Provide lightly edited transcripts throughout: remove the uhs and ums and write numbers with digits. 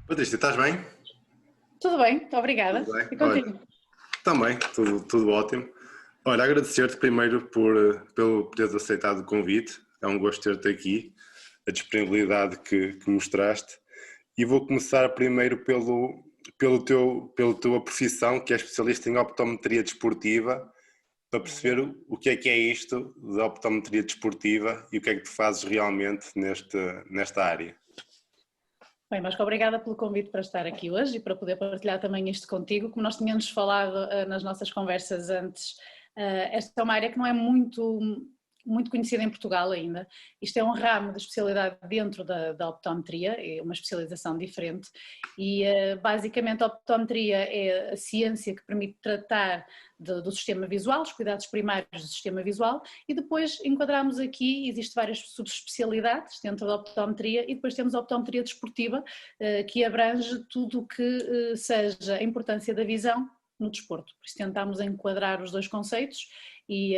Patrícia, estás bem? Tudo bem, muito obrigada. Tudo bem? E Olha, contigo? também, tudo ótimo. Olha, agradecer-te primeiro pelo teres aceitado o convite. É um gosto ter-te aqui, a disponibilidade que mostraste. E vou começar primeiro pela tua profissão, que é especialista em optometria desportiva, para perceber o que é isto da optometria desportiva e o que é que tu fazes realmente nesta área. Bem, mas obrigada pelo convite para estar aqui hoje e para poder partilhar também isto contigo. Como nós tínhamos falado nas nossas conversas antes, esta é uma área que não é muito conhecida em Portugal ainda. Isto é um ramo de especialidade dentro da optometria, é uma especialização diferente e basicamente a optometria é a ciência que permite tratar do sistema visual, os cuidados primários do sistema visual, e depois enquadramos aqui, existem várias subespecialidades dentro da optometria e depois temos a optometria desportiva, que abrange tudo o que seja a importância da visão no desporto. Por isso tentamos enquadrar os dois conceitos e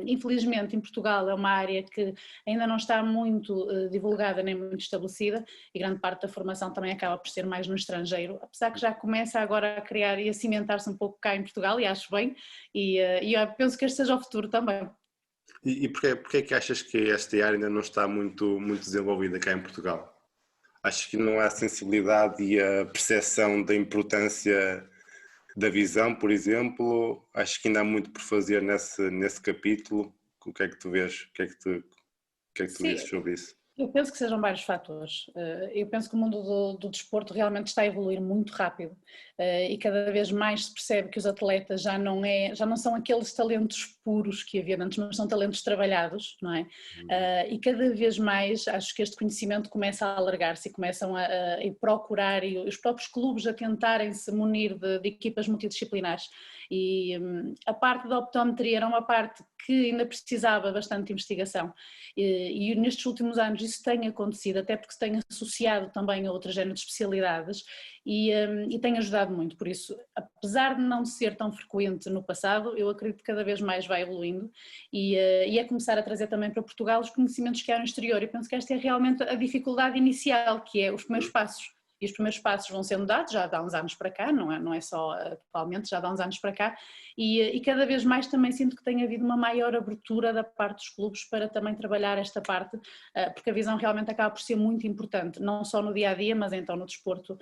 infelizmente em Portugal é uma área que ainda não está muito divulgada nem muito estabelecida e grande parte da formação também acaba por ser mais no estrangeiro, apesar que já começa agora a criar e a cimentar-se um pouco cá em Portugal e acho bem e eu penso que este seja o futuro também. E porquê é que achas que esta área ainda não está muito desenvolvida cá em Portugal? Acho que não há sensibilidade e a percepção da importância da visão, por exemplo. Acho que ainda há muito por fazer nesse capítulo. O que é que tu vês? O que é que tu Sim, dizes sobre isso? eu penso que sejam vários fatores. Eu penso que o mundo do desporto realmente está a evoluir muito rápido e cada vez mais se percebe que os atletas já não são aqueles talentos puros que havia antes, mas são talentos trabalhados, não é? E cada vez mais acho que este conhecimento começa a alargar-se e começam a procurar e os próprios clubes a tentarem se munir de equipas multidisciplinares. E a parte da optometria era uma parte que ainda precisava bastante de investigação e nestes últimos anos isso tem acontecido, até porque se tem associado também a outras géneros de especialidades e tem ajudado muito, por isso, apesar de não ser tão frequente no passado, eu acredito que cada vez mais vai evoluindo e é começar a trazer também para Portugal os conhecimentos que há no exterior. Eu penso que esta é realmente a dificuldade inicial, que é os primeiros passos. E os primeiros passos vão sendo dados, já há uns anos para cá, não é só atualmente, já há uns anos para cá, e cada vez mais também sinto que tem havido uma maior abertura da parte dos clubes para também trabalhar esta parte, porque a visão realmente acaba por ser muito importante, não só no dia-a-dia, mas então no desporto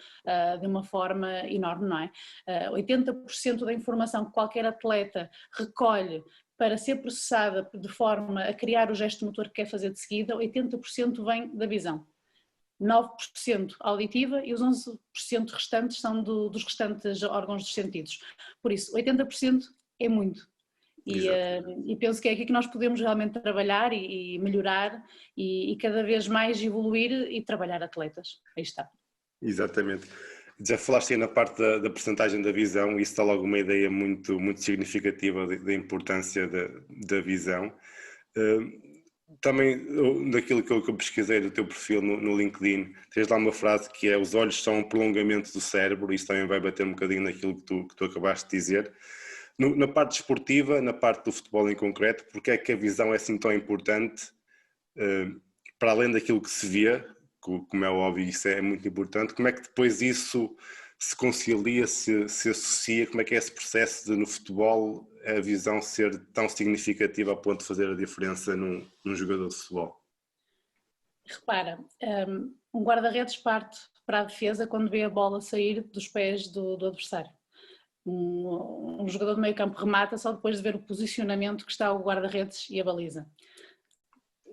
de uma forma enorme, não é? 80% da informação que qualquer atleta recolhe para ser processada de forma a criar o gesto motor que quer fazer de seguida, 80% vem da visão. 9% auditiva e os 11% restantes são dos restantes órgãos dos sentidos. Por isso, 80% é muito. E penso que é aqui que nós podemos realmente trabalhar e melhorar e cada vez mais evoluir e trabalhar atletas. Aí está. Exatamente. Já falaste aí na parte da percentagem da visão, e isso dá logo uma ideia muito significativa da importância da visão. Também daquilo que eu pesquisei do teu perfil no LinkedIn, tens lá uma frase que é: os olhos são um prolongamento do cérebro. Isso também vai bater um bocadinho naquilo que tu acabaste de dizer. Na parte desportiva, na parte do futebol em concreto, porque é que a visão é assim tão importante, para além daquilo que se vê, como é óbvio, isso é muito importante. Como é que depois isso se concilia, se associa, como é que é esse processo de no futebol a visão ser tão significativa a ponto de fazer a diferença num jogador de futebol? Repara, um guarda-redes parte para a defesa quando vê a bola sair dos pés do adversário. Um jogador de meio campo remata só depois de ver o posicionamento que está o guarda-redes e a baliza.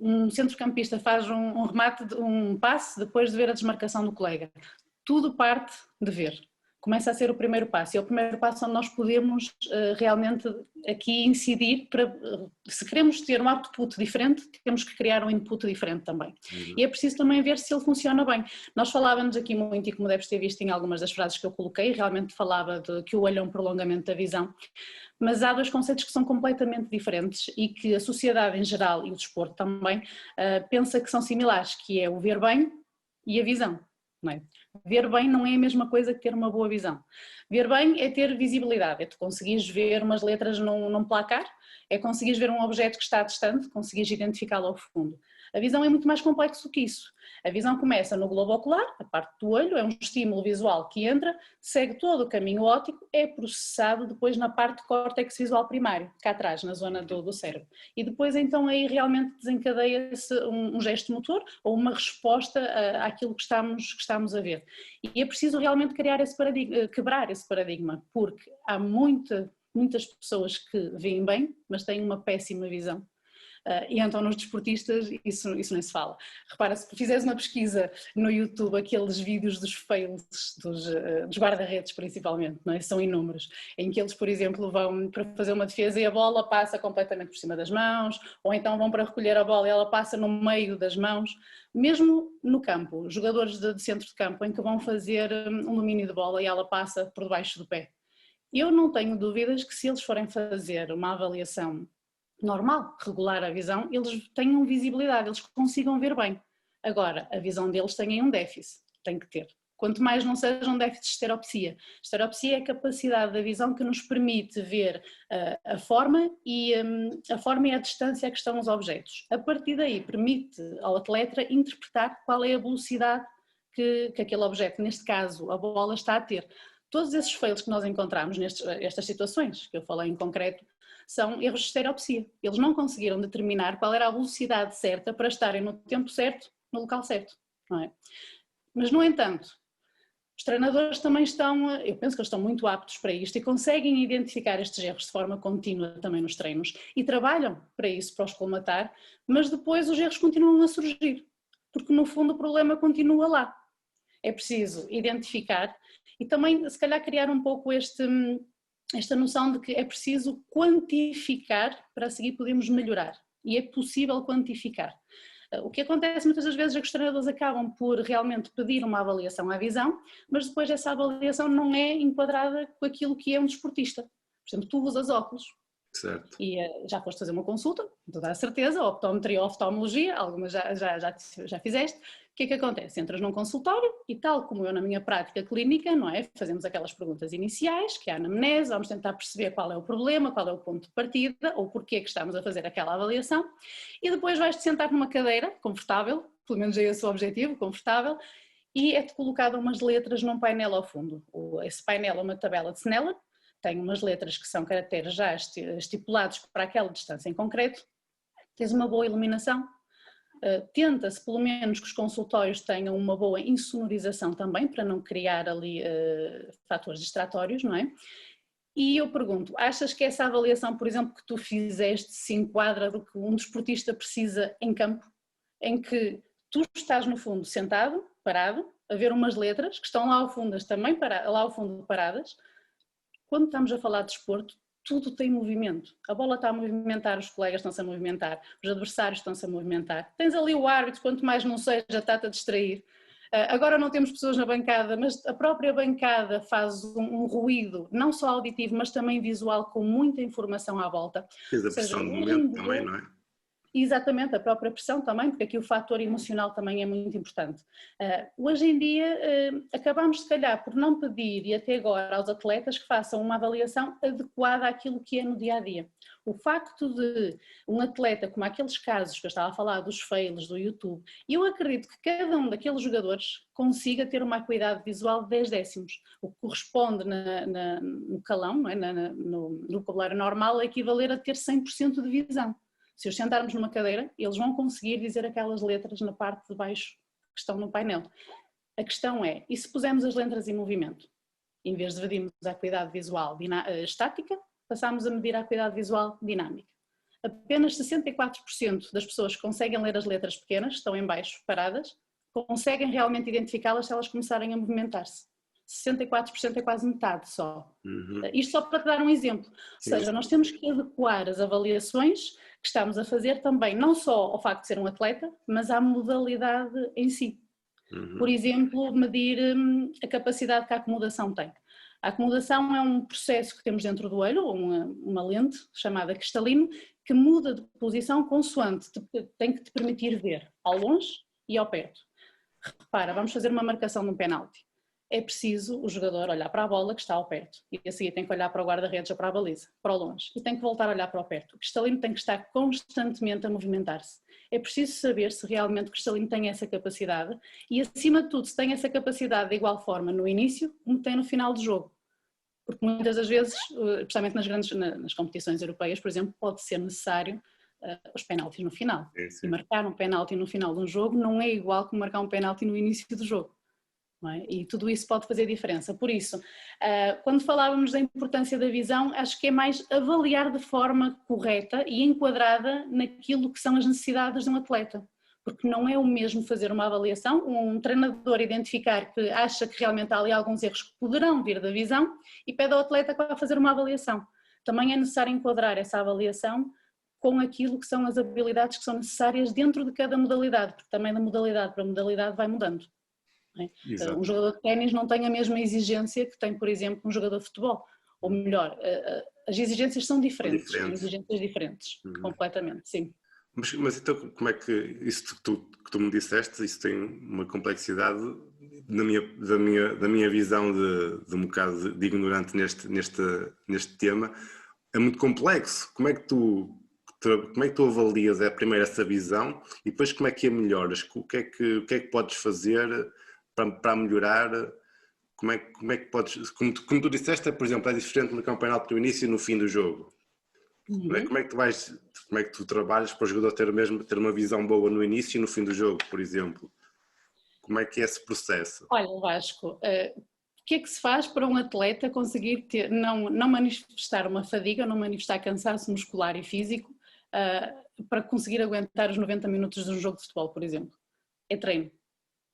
Um centrocampista faz um remate, um passe depois de ver a desmarcação do colega. Tudo parte de ver. Começa a ser o primeiro passo, e é o primeiro passo onde nós podemos realmente aqui incidir para, se queremos ter um output diferente, temos que criar um input diferente também. E é preciso também ver se ele funciona bem. Nós falávamos aqui muito, e como deves ter visto em algumas das frases que eu coloquei, realmente falava de que o olho é um prolongamento da visão, mas há dois conceitos que são completamente diferentes e que a sociedade em geral e o desporto também pensa que são similares, que é o ver bem e a visão. Não é? Ver bem não é a mesma coisa que ter uma boa visão. Ver bem é ter visibilidade, é tu conseguires ver umas letras num placar, é conseguires ver um objeto que está distante, conseguires identificá-lo ao fundo. A visão é muito mais complexo do que isso. A visão começa no globo ocular, a parte do olho, é um estímulo visual que entra, segue todo o caminho óptico, é processado depois na parte do córtex visual primário, cá atrás, na zona do cérebro. E depois então aí realmente desencadeia-se um gesto motor ou uma resposta àquilo que estamos a ver. E é preciso realmente quebrar esse paradigma, porque há muitas pessoas que veem bem, mas têm uma péssima visão. E então nos desportistas isso nem se fala. Repara, se fizeres uma pesquisa no YouTube, aqueles vídeos dos fails dos guarda-redes principalmente, não é? São inúmeros, em que eles, por exemplo, vão para fazer uma defesa e a bola passa completamente por cima das mãos, ou então vão para recolher a bola e ela passa no meio das mãos, mesmo no campo, jogadores de centro de campo em que vão fazer um domínio de bola e ela passa por debaixo do pé. Eu não tenho dúvidas que se eles forem fazer uma avaliação normal, regular a visão, eles tenham visibilidade, eles consigam ver bem. Agora, a visão deles tem um déficit, tem que ter. Quanto mais não seja um déficit de estereopsia. Estereopsia é a capacidade da visão que nos permite ver a forma e a distância a que estão os objetos. A partir daí permite ao atleta interpretar qual é a velocidade que aquele objeto, neste caso a bola, está a ter. Todos esses fails que nós encontramos nestas situações, que eu falei em concreto, são erros de estereopsia. Eles não conseguiram determinar qual era a velocidade certa para estarem no tempo certo, no local certo, não é? Mas, no entanto, os treinadores também eu penso que eles estão muito aptos para isto e conseguem identificar estes erros de forma contínua também nos treinos e trabalham para isso, para os colmatar, mas depois os erros continuam a surgir, porque no fundo o problema continua lá. É preciso identificar e também, se calhar, criar um pouco esta noção de que é preciso quantificar para a seguir podermos melhorar. E é possível quantificar. O que acontece muitas das vezes é que os treinadores acabam por realmente pedir uma avaliação à visão, mas depois essa avaliação não é enquadrada com aquilo que é um desportista. Por exemplo, tu usas óculos. Certo. E já foste fazer uma consulta, com toda a certeza, optometria ou oftalmologia, algumas já fizeste. O que é que acontece? Entras num consultório e, tal como eu na minha prática clínica, não é? Fazemos aquelas perguntas iniciais, que é a anamnese, vamos tentar perceber qual é o problema, qual é o ponto de partida ou porquê que estamos a fazer aquela avaliação e depois vais-te sentar numa cadeira confortável, pelo menos é esse o objetivo, confortável, e é-te colocado umas letras num painel ao fundo. Esse painel é uma tabela de Snellen, tem umas letras que são caracteres já estipulados para aquela distância em concreto, tens uma boa iluminação, tenta-se pelo menos que os consultórios tenham uma boa insonorização também, para não criar ali fatores distratórios, não é? E eu pergunto, achas que essa avaliação, por exemplo, que tu fizeste se enquadra do que um desportista precisa em campo, em que tu estás no fundo sentado, parado, a ver umas letras que estão lá ao fundo, também lá ao fundo paradas. Quando estamos a falar de desporto, tudo tem movimento. A bola está a movimentar, os colegas estão-se a movimentar, os adversários estão-se a movimentar. Tens ali o árbitro, quanto mais não seja, está-te a distrair. Agora não temos pessoas na bancada, mas a própria bancada faz um ruído, não só auditivo, mas também visual, com muita informação à volta. Tens a pressão do momento também, não é? Exatamente, a própria pressão também, porque aqui o fator emocional também é muito importante. Hoje em dia acabamos se calhar por não pedir, e até agora, aos atletas que façam uma avaliação adequada àquilo que é no dia-a-dia. O facto de um atleta, como aqueles casos que eu estava a falar dos fails do YouTube, eu acredito que cada um daqueles jogadores consiga ter uma acuidade visual de 10 décimos, o que corresponde no calão, não é? No vocabulário normal, a equivaler a ter 100% de visão. Se os sentarmos numa cadeira, eles vão conseguir dizer aquelas letras na parte de baixo que estão no painel. A questão é, e se pusermos as letras em movimento? Em vez de medirmos a acuidade visual estática, passamos a medir a acuidade visual dinâmica. Apenas 64% das pessoas que conseguem ler as letras pequenas, estão em baixo, paradas, conseguem realmente identificá-las se elas começarem a movimentar-se. 64% é quase metade só. Isto só para te dar um exemplo. Ou seja, nós temos que adequar as avaliações que estamos a fazer também, não só ao facto de ser um atleta, mas à modalidade em si. Por exemplo, medir a capacidade que a acomodação tem. A acomodação é um processo que temos dentro do olho, uma lente chamada cristalino, que muda de posição consoante, tem que te permitir ver ao longe e ao perto. Repara, vamos fazer uma marcação num penalti. É preciso o jogador olhar para a bola que está ao perto e a seguir tem que olhar para o guarda-redes ou para a baliza, para o longe, e tem que voltar a olhar para o perto. O Cristalino tem que estar constantemente a movimentar-se. É preciso saber se realmente o Cristalino tem essa capacidade e, acima de tudo, se tem essa capacidade de igual forma no início como tem no final do jogo. Porque muitas das vezes, especialmente nas competições europeias, por exemplo, pode ser necessário os penaltis no final. Sim. E marcar um penalti no final de um jogo não é igual que marcar um penalti no início do jogo. Não é? E tudo isso pode fazer diferença. Por isso, quando falávamos da importância da visão, acho que é mais avaliar de forma correta e enquadrada naquilo que são as necessidades de um atleta. Porque não é o mesmo fazer uma avaliação, um treinador identificar que acha que realmente há ali alguns erros que poderão vir da visão e pede ao atleta para fazer uma avaliação. Também é necessário enquadrar essa avaliação com aquilo que são as habilidades que são necessárias dentro de cada modalidade, porque também da modalidade para modalidade vai mudando. Um jogador de ténis não tem a mesma exigência que tem, por exemplo, um jogador de futebol. Ou melhor, as exigências são diferentes. São exigências diferentes, completamente, sim. Mas então, como é que isso que tu me disseste, isso tem uma complexidade da minha visão de um bocado de ignorante neste tema, é muito complexo. Como é que tu avalias primeiro essa visão e depois como é que a melhoras? O que é que podes fazer para melhorar? Como é que podes, como tu disseste, por exemplo, é diferente no campeonato no início e no fim do jogo. Como é que tu trabalhas para o jogador ter uma visão boa no início e no fim do jogo, por exemplo? Como é que é esse processo? Olha, Vasco, o que é que se faz para um atleta conseguir não manifestar uma fadiga, não manifestar cansaço muscular e físico para conseguir aguentar os 90 minutos de um jogo de futebol, por exemplo? É treino.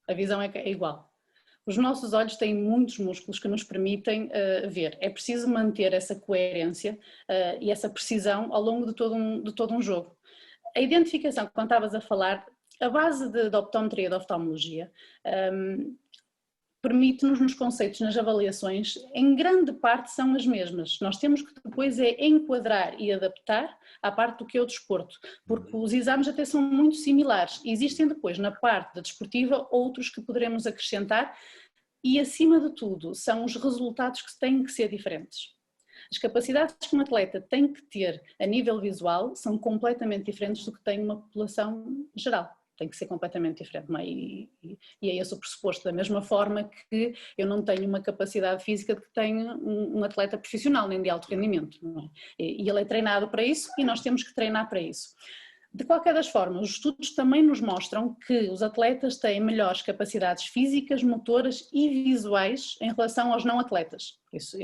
A visão é igual. Os nossos olhos têm muitos músculos que nos permitem ver. É preciso manter essa coerência e essa precisão ao longo de todo um jogo. A identificação, quando estavas a falar, a base da optometria e da oftalmologia permite-nos nos conceitos, nas avaliações, em grande parte são as mesmas. Nós temos que depois enquadrar e adaptar à parte do que é o desporto, porque os exames até são muito similares. Existem depois, na parte da desportiva, outros que poderemos acrescentar e, acima de tudo, são os resultados que têm que ser diferentes. As capacidades que um atleta tem que ter a nível visual são completamente diferentes do que tem uma população geral. Tem que ser completamente diferente, não é? E é esse o pressuposto, da mesma forma que eu não tenho uma capacidade física de que tenha um atleta profissional, nem de alto rendimento, não é? E ele é treinado para isso e nós temos que treinar para isso. De qualquer das formas, os estudos também nos mostram que os atletas têm melhores capacidades físicas, motoras e visuais em relação aos não atletas. Isso,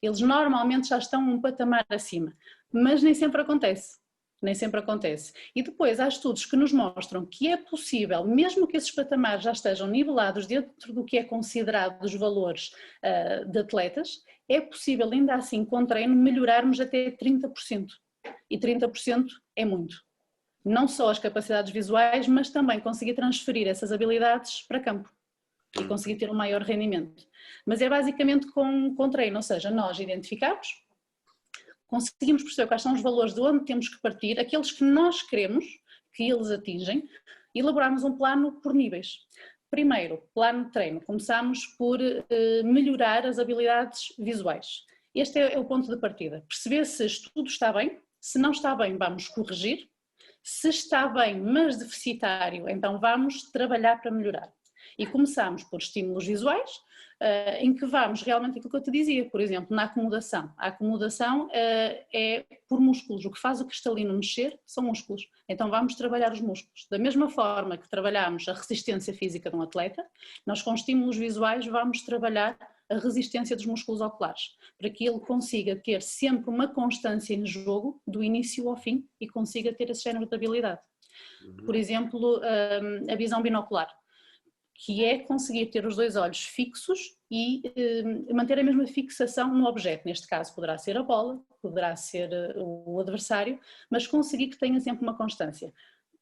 eles normalmente já estão um patamar acima, mas nem sempre acontece. Nem sempre acontece. E depois há estudos que nos mostram que é possível, mesmo que esses patamares já estejam nivelados dentro do que é considerado os valores de atletas, é possível ainda assim com treino melhorarmos até 30%. E 30% é muito. Não só as capacidades visuais, mas também conseguir transferir essas habilidades para campo e conseguir ter um maior rendimento. Mas é basicamente com treino, ou seja, nós identificamos, conseguimos perceber quais são os valores de onde temos que partir, aqueles que nós queremos que eles atingem, e elaboramos um plano por níveis. Primeiro, plano de treino, começamos por melhorar as habilidades visuais. Este é o ponto de partida, perceber se tudo está bem, se não está bem vamos corrigir, se está bem mas deficitário, então vamos trabalhar para melhorar. E começamos por estímulos visuais, em que vamos realmente aquilo que eu te dizia, por exemplo, na acomodação. A acomodação é por músculos, o que faz o cristalino mexer são músculos, então vamos trabalhar os músculos. Da mesma forma que trabalhamos a resistência física de um atleta, nós com estímulos visuais vamos trabalhar a resistência dos músculos oculares, para que ele consiga ter sempre uma constância no jogo, do início ao fim, e consiga ter esse género de habilidade. Por exemplo, a visão binocular, que é conseguir ter os dois olhos fixos e manter a mesma fixação no objeto. Neste caso poderá ser a bola, poderá ser o adversário, mas conseguir que tenha sempre uma constância.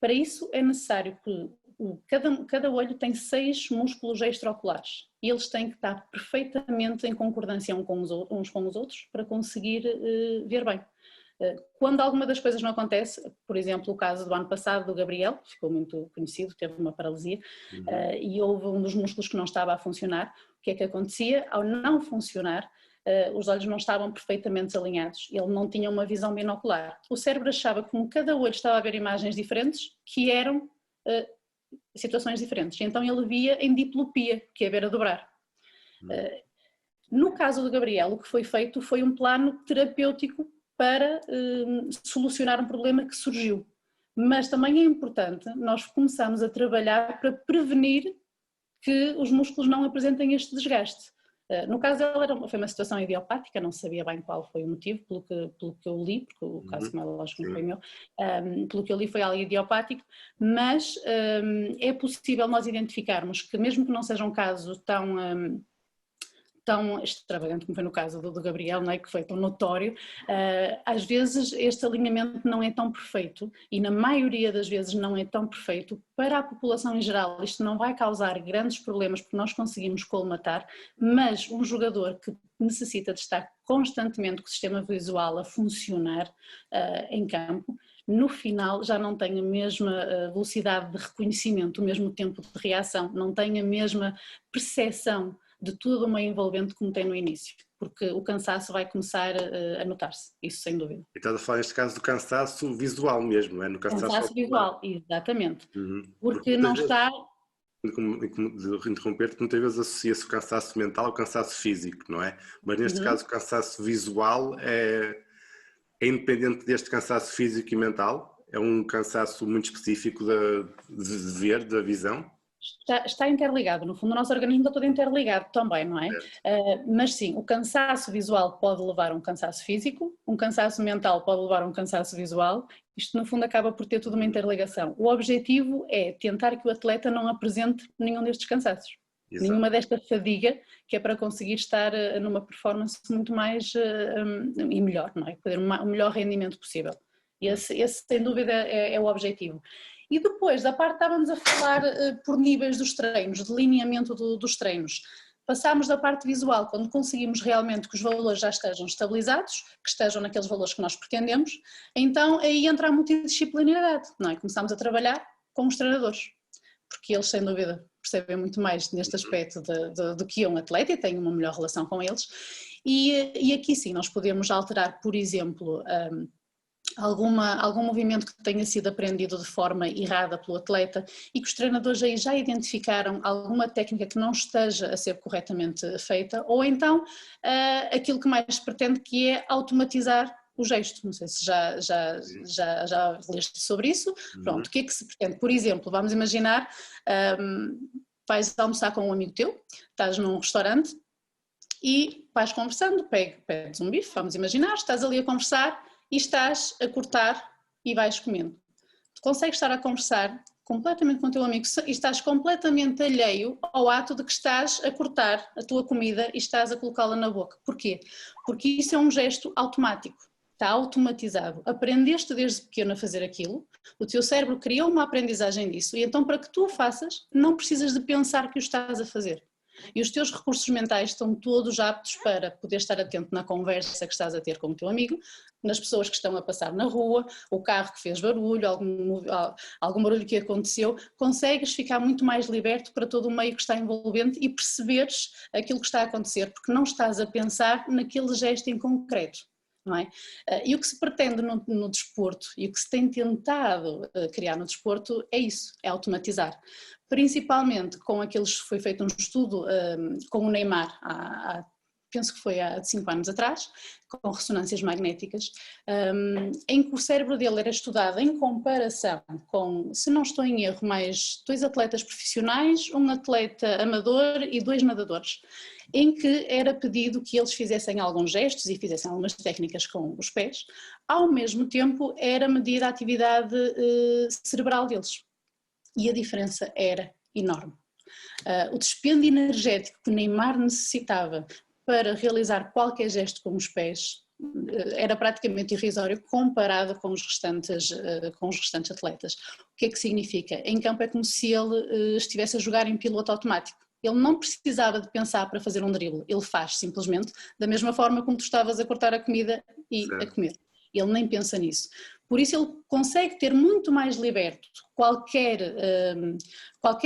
Para isso é necessário que cada olho tem 6 músculos extraoculares e eles têm que estar perfeitamente em concordância uns com os outros para conseguir ver bem. Quando alguma das coisas não acontece, por exemplo, o caso do ano passado do Gabriel, ficou muito conhecido, teve uma paralisia, e houve um dos músculos que não estava a funcionar. O que é que acontecia? Ao não funcionar, os olhos não estavam perfeitamente alinhados, ele não tinha uma visão binocular. O cérebro achava que com cada olho estava a ver imagens diferentes, que eram situações diferentes. Então ele via em diplopia, que é ver a dobrar. No caso do Gabriel, o que foi feito foi um plano terapêutico para solucionar um problema que surgiu. Mas também é importante nós começarmos a trabalhar para prevenir que os músculos não apresentem este desgaste. No caso dela foi uma situação idiopática, não sabia bem qual foi o motivo, pelo que eu li, porque o caso como é lógico não foi meu, pelo que eu li foi algo idiopático, mas é possível nós identificarmos que mesmo que não seja um caso tão extravagante como foi no caso do Gabriel, não é? Que foi tão notório, às vezes este alinhamento não é tão perfeito e na maioria das vezes não é tão perfeito. Para a população em geral isto não vai causar grandes problemas porque nós conseguimos colmatar, mas um jogador que necessita de estar constantemente com o sistema visual a funcionar em campo, no final já não tem a mesma velocidade de reconhecimento, o mesmo tempo de reação, não tem a mesma percepção de tudo o meio envolvente como tem no início, porque o cansaço vai começar a notar-se, isso sem dúvida. E estás a falar neste caso do cansaço visual mesmo, é? No Cansaço visual, exatamente, porque muitas não vezes, está... de interromper-te, muitas vezes associa-se o cansaço mental ao cansaço físico, não é? Mas neste caso o cansaço visual é independente deste cansaço físico e mental? É um cansaço muito específico de ver, da visão? Está interligado, no fundo o nosso organismo está todo interligado também, não é? Mas sim, o cansaço visual pode levar a um cansaço físico, um cansaço mental pode levar a um cansaço visual, isto no fundo acaba por ter toda uma interligação. O objetivo é tentar que o atleta não apresente nenhum destes cansaços, nenhuma desta fadiga, que é para conseguir estar numa performance muito mais e melhor, não é? Poder um melhor rendimento possível. Esse sem dúvida é o objetivo. E depois, da parte estávamos a falar por níveis dos treinos, delineamento dos treinos. Passámos da parte visual, quando conseguimos realmente que os valores já estejam estabilizados, que estejam naqueles valores que nós pretendemos, então aí entra a multidisciplinaridade, não é? Começámos a trabalhar com os treinadores, porque eles sem dúvida percebem muito mais neste aspecto do que um atleta e têm uma melhor relação com eles. E aqui sim, nós podemos alterar, por exemplo, algum movimento que tenha sido aprendido de forma errada pelo atleta e que os treinadores aí já identificaram alguma técnica que não esteja a ser corretamente feita, ou então aquilo que mais se pretende, que é automatizar o gesto. Não sei se já leste sobre isso. Pronto, o que é que se pretende? Por exemplo, vamos imaginar, vais almoçar com um amigo teu, estás num restaurante e vais conversando, pedes um bife, vamos imaginar, estás ali a conversar e estás a cortar e vais comendo. Tu consegues estar a conversar completamente com o teu amigo e estás completamente alheio ao ato de que estás a cortar a tua comida e estás a colocá-la na boca. Porquê? Porque isso é um gesto automático, está automatizado. Aprendeste desde pequeno a fazer aquilo, o teu cérebro criou uma aprendizagem disso e então para que tu o faças não precisas de pensar que o estás a fazer. E os teus recursos mentais estão todos aptos para poder estar atento na conversa que estás a ter com o teu amigo, nas pessoas que estão a passar na rua, o carro que fez barulho, algum barulho que aconteceu, consegues ficar muito mais liberto para todo o meio que está envolvente e perceberes aquilo que está a acontecer, porque não estás a pensar naquele gesto em concreto. Não é? E o que se pretende no desporto e o que se tem tentado criar no desporto é isso, é automatizar. Principalmente com aqueles, foi feito um estudo com o Neymar, penso que foi há 5 anos atrás, com ressonâncias magnéticas, em que o cérebro dele era estudado em comparação com, se não estou em erro, mais 2 atletas profissionais, um atleta amador e 2 nadadores, em que era pedido que eles fizessem alguns gestos e fizessem algumas técnicas com os pés, ao mesmo tempo era medida a atividade cerebral deles. E a diferença era enorme. O dispêndio energético que o Neymar necessitava para realizar qualquer gesto com os pés era praticamente irrisório comparado com os restantes atletas. O que é que significa? Em campo é como se ele estivesse a jogar em piloto automático. Ele não precisava de pensar para fazer um drible, ele faz simplesmente da mesma forma como tu estavas a cortar a comida e a comer. ele nem pensa nisso. Por isso ele consegue ter muito mais liberto qualquer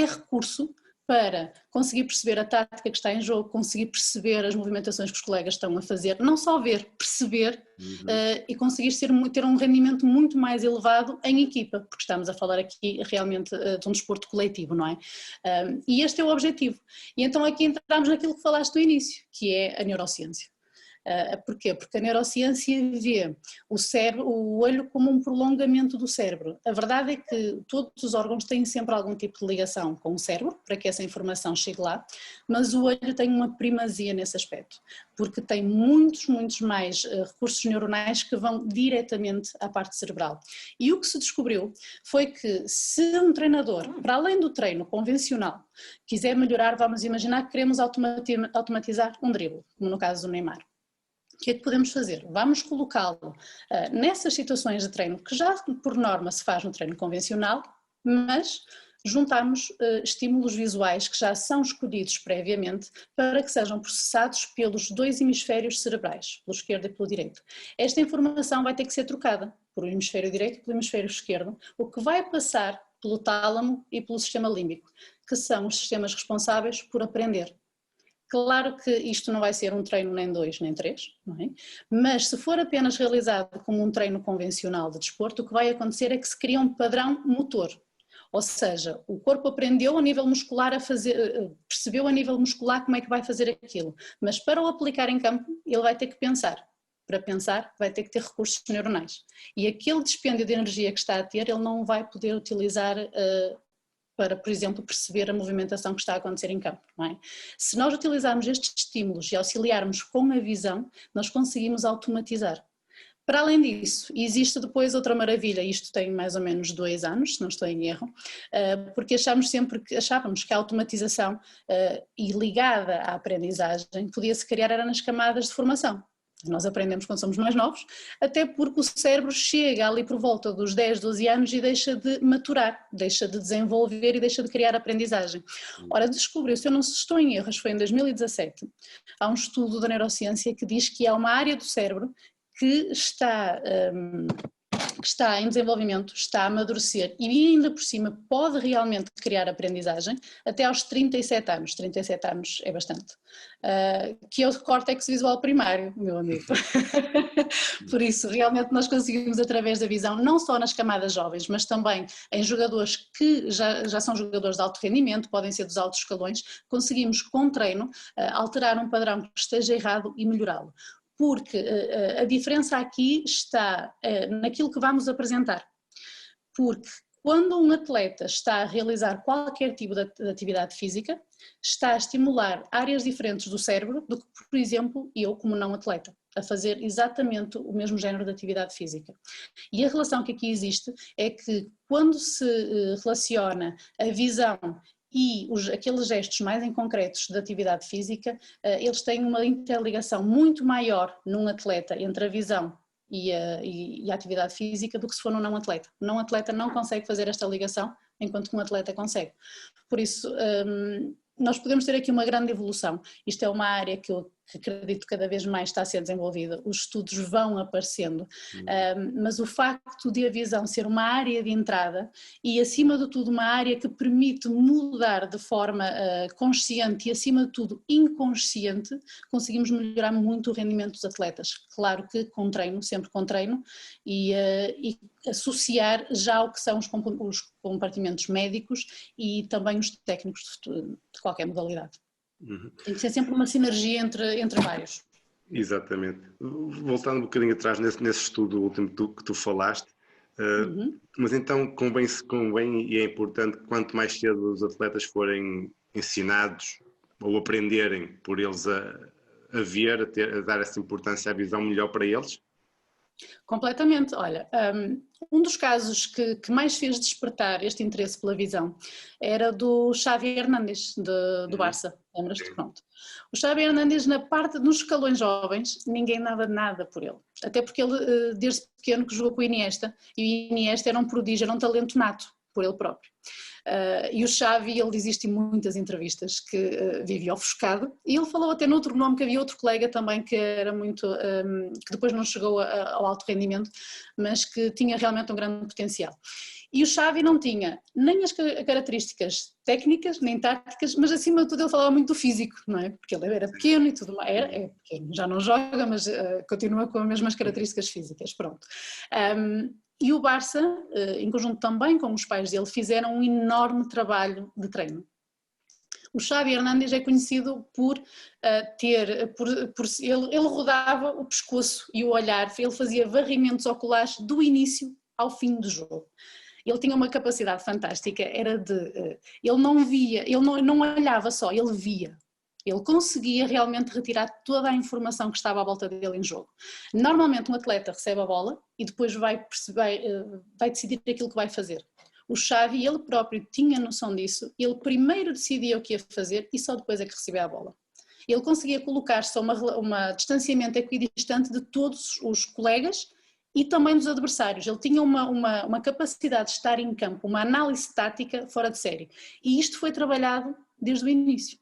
recurso para conseguir perceber a tática que está em jogo, conseguir perceber as movimentações que os colegas estão a fazer, não só ver, perceber e conseguir ter um rendimento muito mais elevado em equipa, porque estamos a falar aqui realmente de um desporto coletivo, não é? E este é o objetivo. E então aqui entramos naquilo que falaste no início, que é a neurociência. Porquê? Porque a neurociência vê o olho como um prolongamento do cérebro. A verdade é que todos os órgãos têm sempre algum tipo de ligação com o cérebro, para que essa informação chegue lá, mas o olho tem uma primazia nesse aspecto, porque tem muitos mais recursos neuronais que vão diretamente à parte cerebral. E o que se descobriu foi que se um treinador, para além do treino convencional, quiser melhorar, vamos imaginar que queremos automatizar um drible, como no caso do Neymar. O que é que podemos fazer? Vamos colocá-lo nessas situações de treino que já por norma se faz no treino convencional, mas juntamos estímulos visuais que já são escolhidos previamente para que sejam processados pelos dois hemisférios cerebrais, pelo esquerdo e pelo direito. Esta informação vai ter que ser trocada por o hemisfério direito e pelo hemisfério esquerdo, o que vai passar pelo tálamo e pelo sistema límbico, que são os sistemas responsáveis por aprender. Claro que isto não vai ser um treino nem 2 nem 3, não é? Mas se for apenas realizado como um treino convencional de desporto, o que vai acontecer é que se cria um padrão motor. Ou seja, o corpo aprendeu a nível muscular percebeu a nível muscular como é que vai fazer aquilo, mas para o aplicar em campo ele vai ter que pensar. Para pensar vai ter que ter recursos neuronais. E aquele dispêndio de energia que está a ter, ele não vai poder utilizar para, por exemplo, perceber a movimentação que está a acontecer em campo, não é? Se nós utilizarmos estes estímulos e auxiliarmos com a visão, nós conseguimos automatizar. Para além disso, existe depois outra maravilha, isto tem mais ou menos 2 anos, se não estou em erro, porque achávamos que a automatização e ligada à aprendizagem podia-se criar era nas camadas de formação. Nós aprendemos quando somos mais novos, até porque o cérebro chega ali por volta dos 10, 12 anos e deixa de maturar, deixa de desenvolver e deixa de criar aprendizagem. Ora, descobriu-se, eu não estou em erro, foi em 2017, há um estudo da neurociência que diz que há uma área do cérebro que está em desenvolvimento, está a amadurecer e ainda por cima pode realmente criar aprendizagem até aos 37 anos, 37 anos é bastante, que é o córtex visual primário, meu amigo. Por isso, realmente nós conseguimos através da visão, não só nas camadas jovens, mas também em jogadores que já são jogadores de alto rendimento, podem ser dos altos escalões, conseguimos com treino alterar um padrão que esteja errado e melhorá-lo. Porque a diferença aqui está naquilo que vamos apresentar. Porque quando um atleta está a realizar qualquer tipo de atividade física, está a estimular áreas diferentes do cérebro do que, por exemplo, eu como não atleta, a fazer exatamente o mesmo género de atividade física. E a relação que aqui existe é que quando se relaciona a visão e aqueles gestos mais em concretos de atividade física, eles têm uma interligação muito maior num atleta entre a visão e a atividade física do que se for num não atleta. Um não atleta não consegue fazer esta ligação, enquanto que um atleta consegue. Por isso, nós podemos ter aqui uma grande evolução. Isto é uma área que eu acredito cada vez mais está a ser desenvolvida, os estudos vão aparecendo, mas o facto de a visão ser uma área de entrada e acima de tudo uma área que permite mudar de forma consciente e acima de tudo inconsciente, conseguimos melhorar muito o rendimento dos atletas. Claro que com treino, sempre com treino e associar já ao que são os compartimentos médicos e também os técnicos de qualquer modalidade. Tem que ser sempre uma sinergia entre vários. Exatamente. Voltando um bocadinho atrás nesse estudo último que tu falaste, mas então convém e é importante que quanto mais cedo os atletas forem ensinados ou aprenderem por eles a ver, a dar essa importância à visão, melhor para eles? Completamente. Olha, um dos casos que mais fez despertar este interesse pela visão era do Xavi Hernández, do Barça, lembras-te? Pronto. O Xavi Hernández, nos escalões jovens, ninguém dava nada por ele, até porque ele desde pequeno que jogou com o Iniesta, e o Iniesta era um prodígio, era um talento nato. por ele próprio. E o Xavi, ele diz isto em muitas entrevistas, que vivia ofuscado, e ele falou até noutro nome, que havia outro colega também que era muito, que depois não chegou ao alto rendimento, mas que tinha realmente um grande potencial. E o Xavi não tinha nem as características técnicas, nem táticas, mas acima de tudo ele falava muito do físico, não é? Porque ele era pequeno e tudo mais, é pequeno, já não joga, mas continua com as mesmas características físicas, pronto. E o Barça, em conjunto também com os pais dele, fizeram um enorme trabalho de treino. O Xavi Hernández é conhecido por ele rodava o pescoço e o olhar, ele fazia varrimentos oculares do início ao fim do jogo. Ele tinha uma capacidade fantástica, era ele não via, ele não olhava só, ele via. Ele conseguia realmente retirar toda a informação que estava à volta dele em jogo. Normalmente um atleta recebe a bola e depois vai decidir aquilo que vai fazer. O Xavi, ele próprio tinha noção disso, ele primeiro decidia o que ia fazer e só depois é que recebia a bola. Ele conseguia colocar-se a um distanciamento equidistante de todos os colegas e também dos adversários. Ele tinha uma capacidade de estar em campo, uma análise tática fora de série. E isto foi trabalhado desde o início.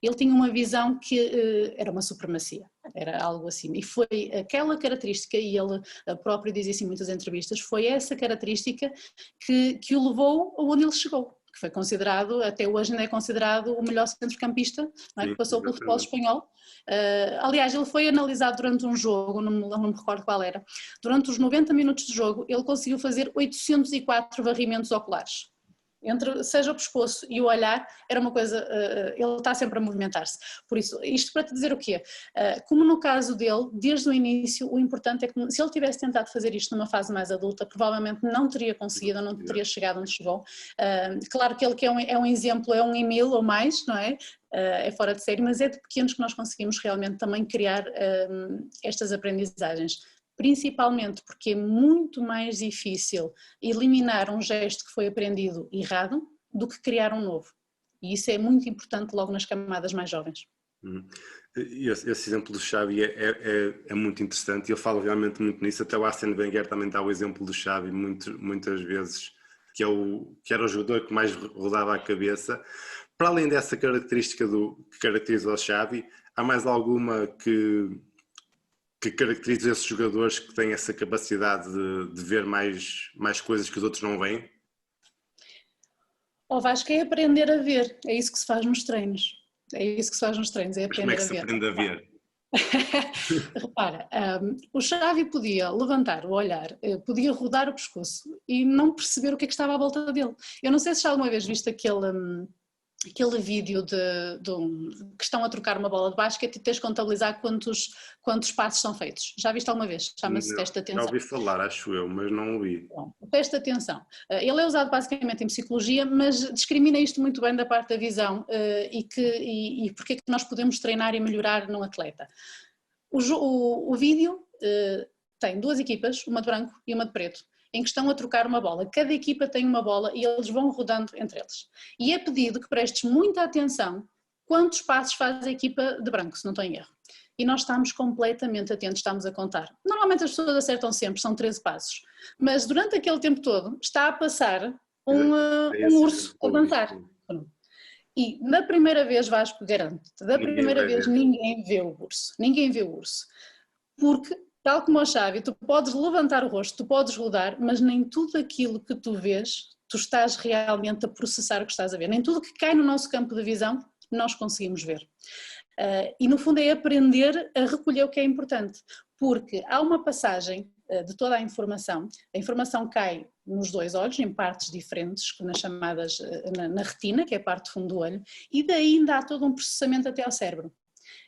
Ele tinha uma visão que era uma supremacia, era algo assim. E foi aquela característica, e ele próprio diz isso em muitas entrevistas, foi essa característica que o levou aonde ele chegou, que foi considerado, até hoje ainda é considerado o melhor centrocampista, não é? Que passou pelo futebol espanhol. Aliás, ele foi analisado durante um jogo, não me recordo qual era, durante os 90 minutos de jogo ele conseguiu fazer 804 varrimentos oculares. Seja o pescoço e o olhar, era uma coisa, ele está sempre a movimentar-se. Por isso, isto para te dizer o quê? Como no caso dele, desde o início, o importante é que se ele tivesse tentado fazer isto numa fase mais adulta, provavelmente não teria conseguido, não teria chegado onde chegou. Claro que ele que é um exemplo, é um em 1000 ou mais, não é? É fora de série, mas é de pequenos que nós conseguimos realmente também criar estas aprendizagens. Principalmente porque é muito mais difícil eliminar um gesto que foi aprendido errado do que criar um novo. E isso é muito importante logo nas camadas mais jovens. Esse exemplo do Xavi é muito interessante e ele fala realmente muito nisso. Até o Arsène Wenger também dá o exemplo do Xavi muitas vezes, que era o jogador que mais rodava a cabeça. Para além dessa característica que caracteriza o Xavi, há mais alguma que caracteriza esses jogadores que têm essa capacidade de ver mais coisas que os outros não veem? Vasco, é aprender a ver, é isso que se faz nos treinos. É isso que se faz nos treinos, é aprender a ver. Como é que se aprende a ver? Repara, o Xavi podia levantar o olhar, podia rodar o pescoço e não perceber o que é que estava à volta dele. Eu não sei se já alguma vez viste aquele vídeo que estão a trocar uma bola de basquete e tens de contabilizar quantos passos são feitos. Já viste alguma vez? Chama-se teste de atenção. Já ouvi falar, acho eu, mas não ouvi. Bom, teste de atenção. Ele é usado basicamente em psicologia, mas discrimina isto muito bem da parte da visão e porque é que nós podemos treinar e melhorar num atleta. O vídeo tem duas equipas, uma de branco e uma de preto, em que estão a trocar uma bola. Cada equipa tem uma bola e eles vão rodando entre eles. E é pedido que prestes muita atenção quantos passos faz a equipa de branco, se não estou em erro. E nós estamos completamente atentos, estamos a contar. Normalmente as pessoas acertam sempre, são 13 passos. Mas durante aquele tempo todo está a passar um urso a dançar. E na primeira vez, Vasco, garanto-te, da primeira vez ninguém vê o urso. Ninguém vê o urso. Porque, tal como o Xavi, tu podes levantar o rosto, tu podes rodar, mas nem tudo aquilo que tu vês, tu estás realmente a processar o que estás a ver. Nem tudo que cai no nosso campo de visão, nós conseguimos ver. E no fundo é aprender a recolher o que é importante, porque há uma passagem de toda a informação cai nos dois olhos, em partes diferentes, nas chamadas, na retina, que é a parte do fundo do olho, e daí ainda há todo um processamento até ao cérebro.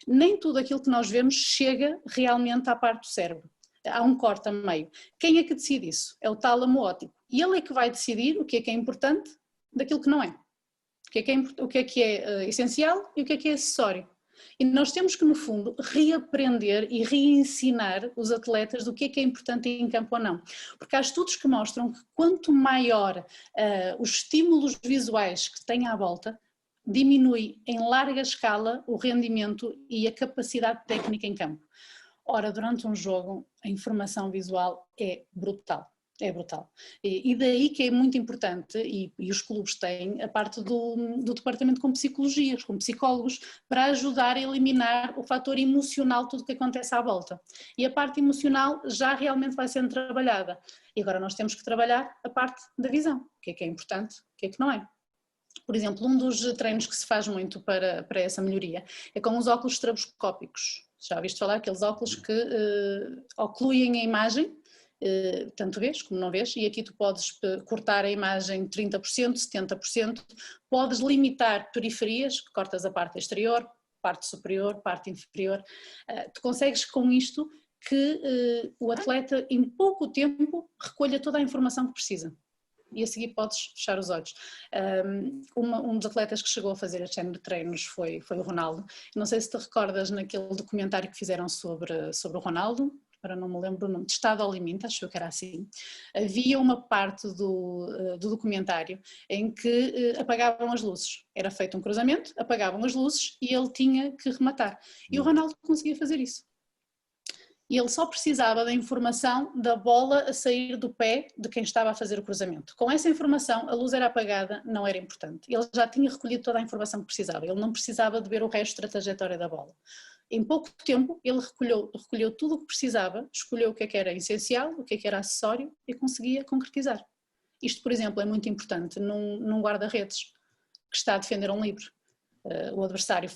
Nem tudo aquilo que nós vemos chega realmente à parte do cérebro. Há um corte a meio. Quem é que decide isso? É o tálamo óptico. E ele é que vai decidir o que é importante daquilo que não é. O que é essencial e o que é acessório. E nós temos que, no fundo, reaprender e reensinar os atletas do que é importante em campo ou não. Porque há estudos que mostram que quanto maior os estímulos visuais que têm à volta, diminui em larga escala o rendimento e a capacidade técnica em campo. Ora, durante um jogo, a informação visual é brutal. É brutal. E daí que é muito importante, e os clubes têm a parte do departamento com psicologias, com psicólogos, para ajudar a eliminar o fator emocional, tudo o que acontece à volta. E a parte emocional já realmente vai sendo trabalhada. E agora nós temos que trabalhar a parte da visão, o que é importante, o que não é. Por exemplo, um dos treinos que se faz muito para essa melhoria é com os óculos estroboscópicos. Já ouviste falar? Aqueles óculos que ocluem a imagem, tanto vês como não vês, e aqui tu podes cortar a imagem 30%, 70%, podes limitar periferias, que cortas a parte exterior, parte superior, parte inferior. Tu consegues com isto que o atleta em pouco tempo recolha toda a informação que precisa. E a seguir podes fechar os olhos. Um dos atletas que chegou a fazer este género de treinos foi o Ronaldo. Não sei se te recordas naquele documentário que fizeram sobre o Ronaldo, agora não me lembro o nome, de Estado ao Limite, acho que era assim. Havia uma parte do documentário em que apagavam as luzes. Era feito um cruzamento, apagavam as luzes e ele tinha que rematar. E o Ronaldo conseguia fazer isso. E ele só precisava da informação da bola a sair do pé de quem estava a fazer o cruzamento. Com essa informação, a luz era apagada, não era importante. Ele já tinha recolhido toda a informação que precisava, ele não precisava de ver o resto da trajetória da bola. Em pouco tempo, ele recolheu tudo o que precisava, escolheu o que é que era essencial, o que é que era acessório e conseguia concretizar. Isto, por exemplo, é muito importante num guarda-redes que está a defender um livre. O adversário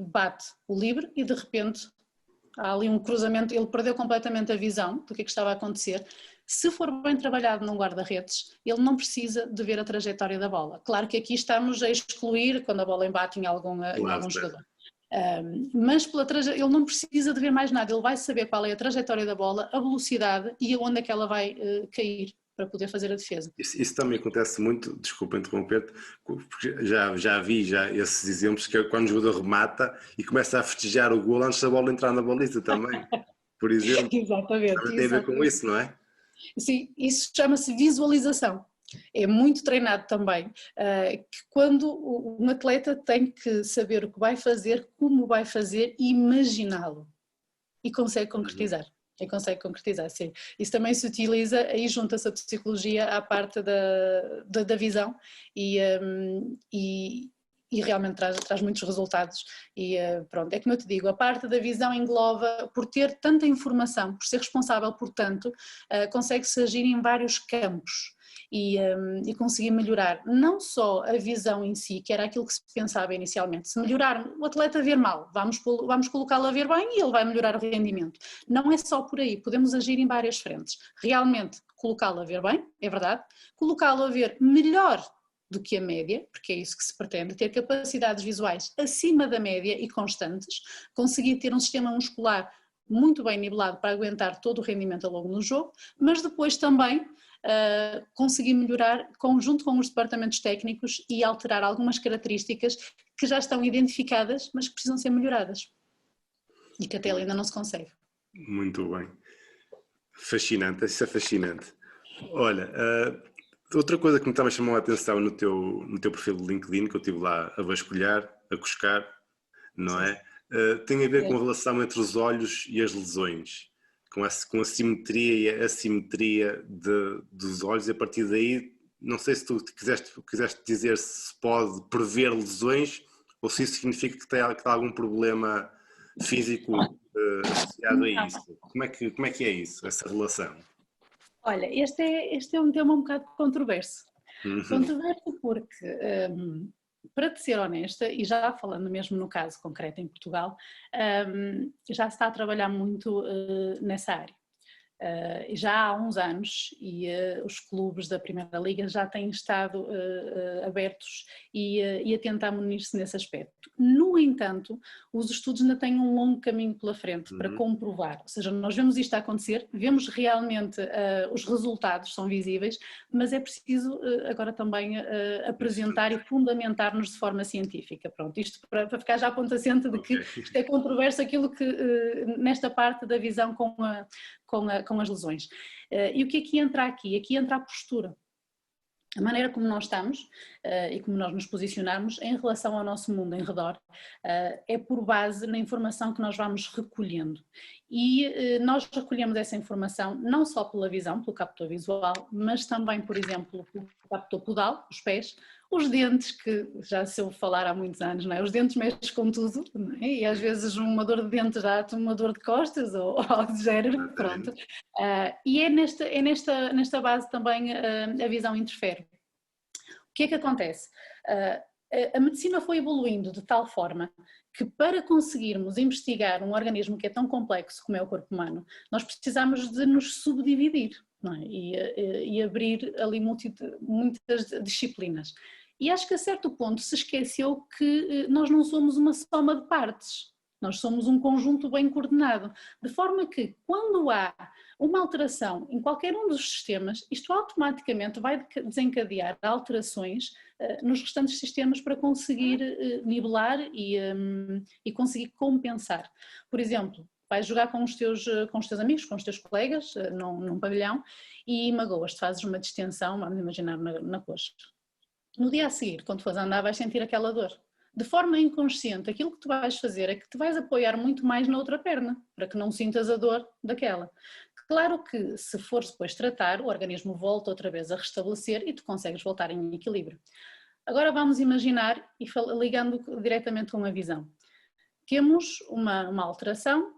bate o livre e de repente há ali um cruzamento, ele perdeu completamente a visão do que estava a acontecer. Se for bem trabalhado num guarda-redes, ele não precisa de ver a trajetória da bola. Claro que aqui estamos a excluir quando a bola embate em algum jogador. Mas ele não precisa de ver mais nada, ele vai saber qual é a trajetória da bola, a velocidade e aonde é que ela vai cair para poder fazer a defesa. Isso também acontece muito, desculpa interromper-te, porque já vi esses exemplos que é quando o jogador remata e começa a festejar o gol antes da bola entrar na baliza também, por exemplo. Exatamente. Também tem a ver com isso, não é? Sim, isso chama-se visualização. É muito treinado também, que quando um atleta tem que saber o que vai fazer, como vai fazer e imaginá-lo. E consegue concretizar. Sim. Isso também se utiliza, aí junta-se a psicologia à parte da visão e realmente traz muitos resultados. E pronto, é como eu te digo, a parte da visão engloba, por ter tanta informação, por ser responsável por tanto, consegue-se agir em vários campos. E conseguir melhorar não só a visão em si, que era aquilo que se pensava inicialmente, se melhorar o atleta ver mal, vamos colocá-lo a ver bem e ele vai melhorar o rendimento. Não é só por aí, podemos agir em várias frentes. Realmente colocá-lo a ver bem, é verdade, colocá-lo a ver melhor do que a média, porque é isso que se pretende, ter capacidades visuais acima da média e constantes, conseguir ter um sistema muscular muito bem nivelado para aguentar todo o rendimento ao longo do jogo, mas depois também conseguir melhorar junto com os departamentos técnicos e alterar algumas características que já estão identificadas, mas que precisam ser melhoradas e que até ainda não se consegue. Muito bem. Fascinante, isso é fascinante. Olha, outra coisa que me também chamou a atenção no teu perfil de LinkedIn, que eu estive lá a vasculhar, a cuscar, não é? Tem a ver com a relação entre os olhos e as lesões, com a simetria e a assimetria dos olhos, e a partir daí, não sei se tu quiseste dizer se pode prever lesões ou se isso significa que tem algum problema físico associado a isso. Como é que é isso, essa relação? Olha, este é um tema um bocado controverso. Controverso porque, para te ser honesta, e já falando mesmo no caso concreto em Portugal, já se está a trabalhar muito nessa área. Já há uns anos e os clubes da Primeira Liga já têm estado abertos e a tentar munir-se nesse aspecto. No entanto, os estudos ainda têm um longo caminho pela frente para comprovar, ou seja, nós vemos isto a acontecer, vemos realmente os resultados são visíveis, mas é preciso agora também apresentar e fundamentar-nos de forma científica. Pronto, isto para ficar já a ponto assente de que isto é controverso aquilo que nesta parte da visão com as lesões. E o que é que entra aqui? Aqui entra a postura. A maneira como nós estamos e como nós nos posicionamos em relação ao nosso mundo em redor é por base na informação que nós vamos recolhendo. E nós recolhemos essa informação não só pela visão, pelo captor visual, mas também, por exemplo, pelo captor podal, os pés, os dentes, que já se ouve falar há muitos anos, não é? Os dentes mexem com tudo, não é? E às vezes uma dor de dente dá-te uma dor de costas ou algo do género, pronto. E é nesta base também a visão interfere. O que é que acontece? A medicina foi evoluindo de tal forma que para conseguirmos investigar um organismo que é tão complexo como é o corpo humano, nós precisamos de nos subdividir, não é? E abrir ali muitas disciplinas. E acho que a certo ponto se esqueceu que nós não somos uma soma de partes, nós somos um conjunto bem coordenado, de forma que quando há uma alteração em qualquer um dos sistemas, isto automaticamente vai desencadear alterações nos restantes sistemas para conseguir nivelar e conseguir compensar. Por exemplo, vais jogar com os teus amigos, com os teus colegas, num pavilhão, e magoas-te, fazes uma distensão, vamos imaginar, na coxa. No dia a seguir, quando fores andar, vais sentir aquela dor. De forma inconsciente, aquilo que tu vais fazer é que te vais apoiar muito mais na outra perna, para que não sintas a dor daquela. Claro que se fores depois tratar, o organismo volta outra vez a restabelecer e tu consegues voltar em equilíbrio. Agora vamos imaginar, e ligando diretamente com uma visão, temos uma alteração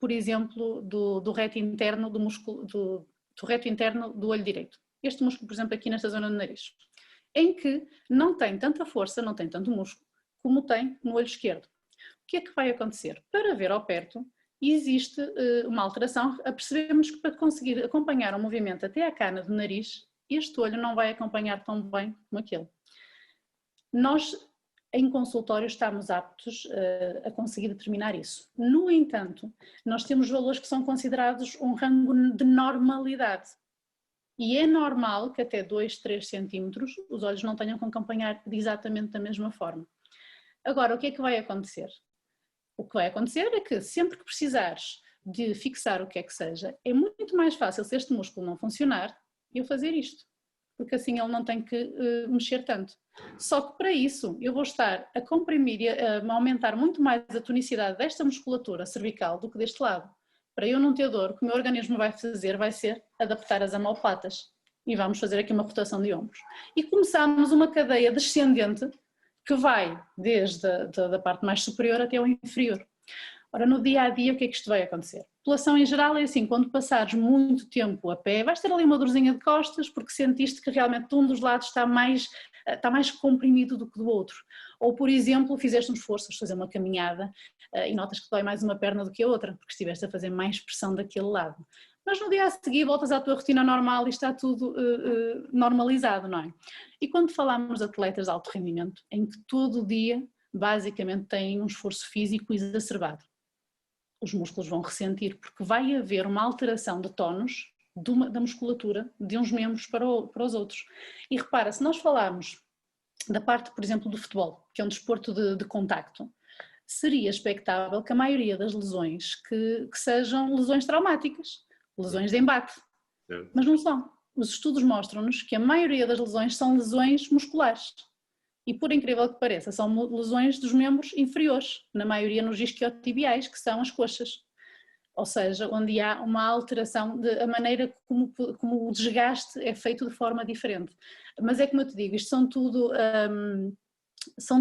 por exemplo, do reto interno do músculo, do reto interno do olho direito. Este músculo, por exemplo, aqui nesta zona do nariz, em que não tem tanta força, não tem tanto músculo, como tem no olho esquerdo. O que é que vai acontecer? Para ver ao perto, existe uma alteração, apercebemos que para conseguir acompanhar o movimento até à cana do nariz, este olho não vai acompanhar tão bem como aquele. Nós, em consultório, estamos aptos a conseguir determinar isso. No entanto, nós temos valores que são considerados um rango de normalidade. E é normal que até 2, 3 centímetros os olhos não tenham que acompanhar exatamente da mesma forma. Agora, o que é que vai acontecer? O que vai acontecer é que sempre que precisares de fixar o que é que seja, é muito mais fácil, se este músculo não funcionar, eu fazer isto, porque assim ele não tem que mexer tanto. Só que para isso eu vou estar a comprimir e a aumentar muito mais a tonicidade desta musculatura cervical do que deste lado. Para eu não ter dor, o que o meu organismo vai fazer vai ser adaptar as omoplatas e vamos fazer aqui uma rotação de ombros. E começamos uma cadeia descendente que vai desde a parte mais superior até o inferior. Ora, no dia a dia, o que é que isto vai acontecer? A população em geral é assim, quando passares muito tempo a pé, vais ter ali uma dorzinha de costas porque sentiste que realmente um dos lados está mais comprimido do que do outro. Ou, por exemplo, fizeste um esforço de fazer uma caminhada e notas que dói mais uma perna do que a outra, porque estiveste a fazer mais pressão daquele lado. Mas no dia a seguir voltas à tua rotina normal e está tudo normalizado, não é? E quando falamos de atletas de alto rendimento, em que todo o dia basicamente têm um esforço físico exacerbado, os músculos vão ressentir, porque vai haver uma alteração de tónus da musculatura de uns membros para os outros. E repara, se nós falarmos da parte, por exemplo, do futebol, que é um desporto de contacto, seria expectável que a maioria das lesões que sejam lesões traumáticas, lesões de embate, mas não são. Os estudos mostram-nos que a maioria das lesões são lesões musculares. E por incrível que pareça, são lesões dos membros inferiores, na maioria nos isquiotibiais, que são as coxas. Ou seja, onde há uma alteração da maneira como o desgaste é feito de forma diferente. Mas é como eu te digo, isto são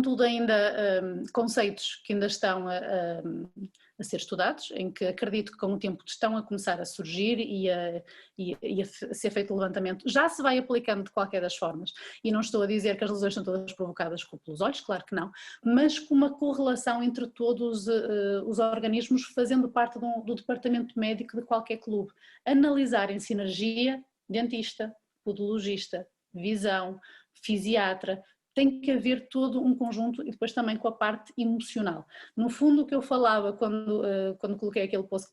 tudo ainda conceitos que ainda estão a ser estudados, em que acredito que com o tempo estão a começar a surgir e a ser feito o levantamento. Já se vai aplicando de qualquer das formas, e não estou a dizer que as lesões são todas provocadas pelos olhos, claro que não, mas com uma correlação entre todos os organismos fazendo parte do departamento médico de qualquer clube. Analisar em sinergia dentista, podologista, visão, fisiatra. Tem que haver todo um conjunto e depois também com a parte emocional. No fundo, o que eu falava quando coloquei aquele post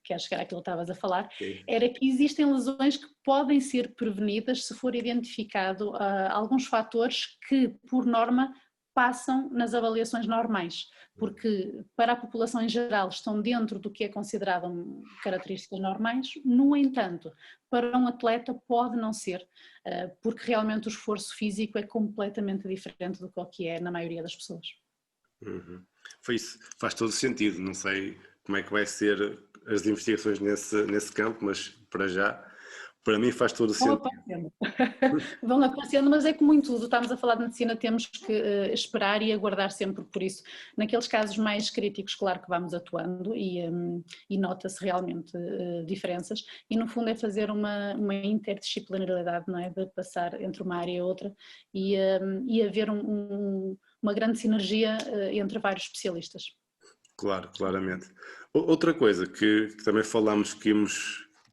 que acho que era aquilo que estavas a falar, era que existem lesões que podem ser prevenidas se for identificado alguns fatores que, por norma, passam nas avaliações normais, porque para a população em geral estão dentro do que é considerado características normais, no entanto, para um atleta pode não ser, porque realmente o esforço físico é completamente diferente do que é na maioria das pessoas. Uhum. Foi isso, faz todo sentido, não sei como é que vai ser as investigações nesse campo, mas para mim faz todo Vão sentido. aparecendo. Vão aparecendo, mas é como em tudo, estamos a falar de medicina, temos que esperar e aguardar sempre por isso. Naqueles casos mais críticos, claro que vamos atuando e nota-se realmente diferenças, e no fundo é fazer uma interdisciplinaridade, não é? De passar entre uma área e outra e haver uma grande sinergia entre vários especialistas. Claro, claramente. Outra coisa que também falámos que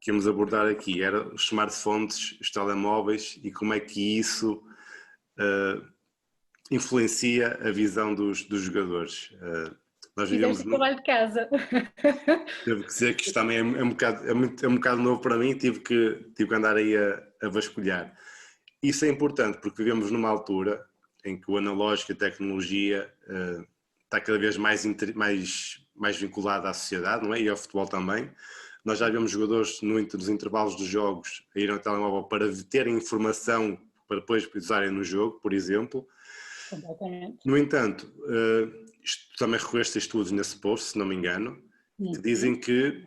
íamos abordar aqui era os smartphones, os telemóveis e como é que isso influencia a visão dos jogadores. Nós vivemos. Fizeste o trabalho de casa. Devo dizer que isto também é um bocado novo para mim, tive que andar aí a vasculhar. Isso é importante porque vivemos numa altura em que o analógico e a tecnologia está cada vez mais vinculado à sociedade, não é? E ao futebol também. Nós já vemos jogadores nos intervalos dos jogos a ir ao telemóvel para terem informação para depois usarem no jogo, por exemplo. Completamente. No entanto, isto também recorreste a estudos nesse post, se não me engano, que dizem que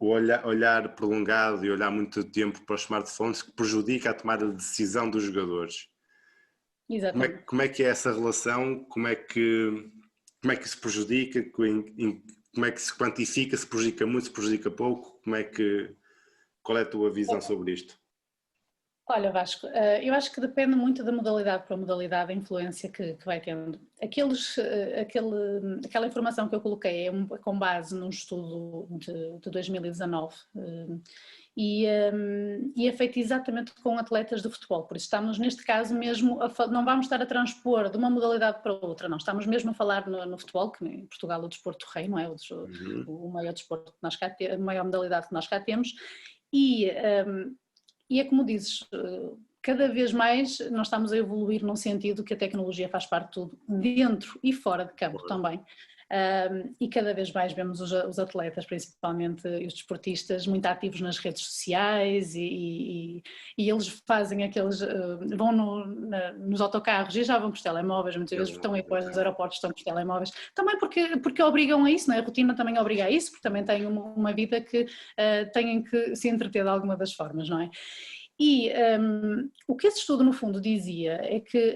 o olhar prolongado e olhar muito tempo para os smartphones prejudica a tomada de decisão dos jogadores. Exatamente. Como é que é essa relação? Como é que se prejudica? Como é que se quantifica? Se prejudica muito, se prejudica pouco? Qual é a tua visão sobre isto? Olha, Vasco, eu acho que depende muito da modalidade para modalidade, a influência que vai tendo. Aquela informação que eu coloquei é com base num estudo de 2019 e é feito exatamente com atletas de futebol, por isso estamos neste caso mesmo, não vamos estar a transpor de uma modalidade para outra, não, estamos mesmo a falar no futebol, que em Portugal é o desporto rei, não é? O maior desporto que nós cá temos, a maior modalidade que nós cá temos, e é como dizes, cada vez mais nós estamos a evoluir num sentido que a tecnologia faz parte de tudo, dentro e fora de campo também. E cada vvez mais vemos os atletas, principalmente os desportistas, muito ativos nas redes sociais e eles fazem vão nos autocarros e já vão com os telemóveis, muitas vezes estão aí para os aeroportos, estão com os telemóveis, também porque obrigam a isso, não é? A rotina também obriga a isso, porque também têm uma vida que têm que se entreter de alguma das formas, não é? E o que esse estudo no fundo dizia é que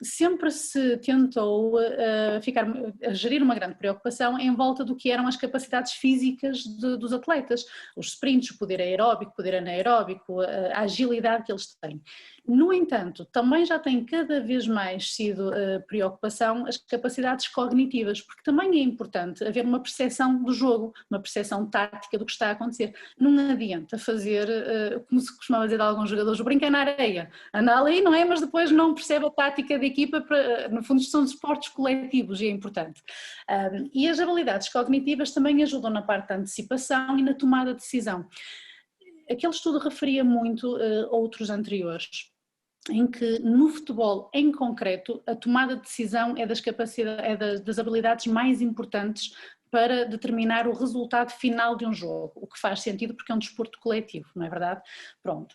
sempre se tentou a gerir uma grande preocupação em volta do que eram as capacidades físicas dos atletas, os sprints, o poder aeróbico, o poder anaeróbico, a agilidade que eles têm. No entanto, também já tem cada vez mais sido preocupação as capacidades cognitivas, porque também é importante haver uma percepção do jogo, uma percepção tática do que está a acontecer. Não adianta fazer, como se costumava dizer de alguns jogadores, brincar na areia, anda ali, não é? Mas depois não percebe a tática da equipa, no fundo são desportos coletivos e é importante. E as habilidades cognitivas também ajudam na parte da antecipação e na tomada de decisão. Aquele estudo referia muito outros anteriores, em que no futebol em concreto a tomada de decisão é das habilidades mais importantes para determinar o resultado final de um jogo, o que faz sentido porque é um desporto coletivo, não é verdade? Pronto.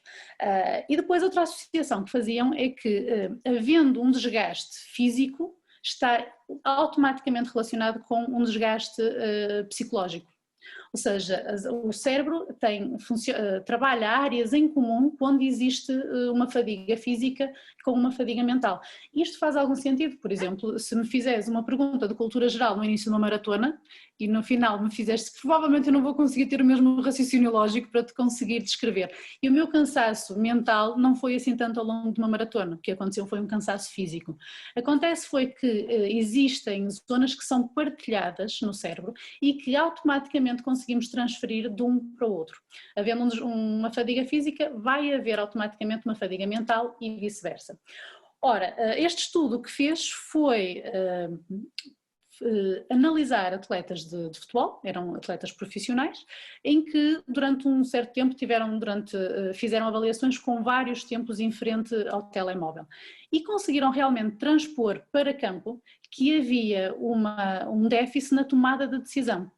E depois outra associação que faziam é que havendo um desgaste físico está automaticamente relacionado com um desgaste psicológico. Ou seja, o cérebro trabalha áreas em comum quando existe uma fadiga física com uma fadiga mental. Isto faz algum sentido, por exemplo, se me fizeres uma pergunta de cultura geral no início de uma maratona e no final me fizeste, provavelmente eu não vou conseguir ter o mesmo raciocínio lógico para te conseguir descrever. E o meu cansaço mental não foi assim tanto ao longo de uma maratona, o que aconteceu foi um cansaço físico. Acontece foi que existem zonas que são partilhadas no cérebro e que automaticamente conseguimos transferir de um para o outro. Havendo uma fadiga física, vai haver automaticamente uma fadiga mental e vice-versa. Ora, este estudo que fez foi analisar atletas de futebol, eram atletas profissionais, em que durante um certo tempo fizeram avaliações com vários tempos em frente ao telemóvel e conseguiram realmente transpor para campo que havia um déficit na tomada de decisão.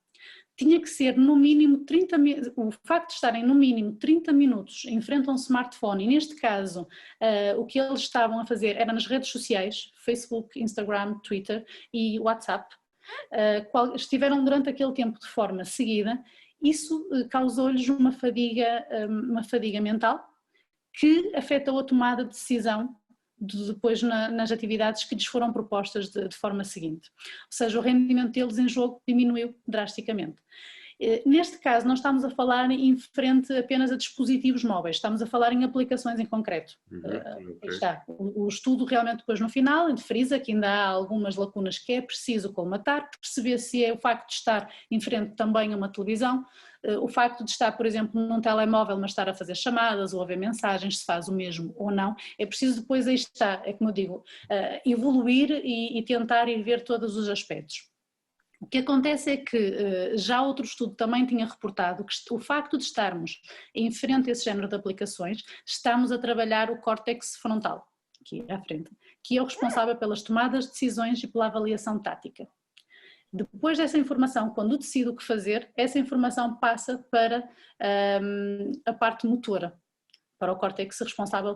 Tinha que ser no mínimo 30 minutos, o facto de estarem no mínimo 30 minutos em frente a um smartphone, e neste caso o que eles estavam a fazer era nas redes sociais, Facebook, Instagram, Twitter e WhatsApp, estiveram durante aquele tempo de forma seguida, isso causou-lhes uma fadiga mental que afetou a tomada de decisão depois nas atividades que lhes foram propostas de forma seguinte. Ou seja, o rendimento deles em jogo diminuiu drasticamente. Neste caso, não estamos a falar em frente apenas a dispositivos móveis, estamos a falar em aplicações em concreto. Okay. Está. O estudo realmente depois no final frisa que ainda há algumas lacunas que é preciso colmatar, perceber se é o facto de estar em frente também a uma televisão, o facto de estar, por exemplo, num telemóvel, mas estar a fazer chamadas ou a ver mensagens, se faz o mesmo ou não, é preciso depois, aí está, é como eu digo, evoluir e tentar ir ver todos os aspectos. O que acontece é que já outro estudo também tinha reportado que o facto de estarmos em frente a esse género de aplicações, estamos a trabalhar o córtex frontal, aqui à frente, que é o responsável pelas tomadas de decisões e pela avaliação tática. Depois dessa informação, quando decido o que fazer, essa informação passa para a parte motora, para o córtex responsável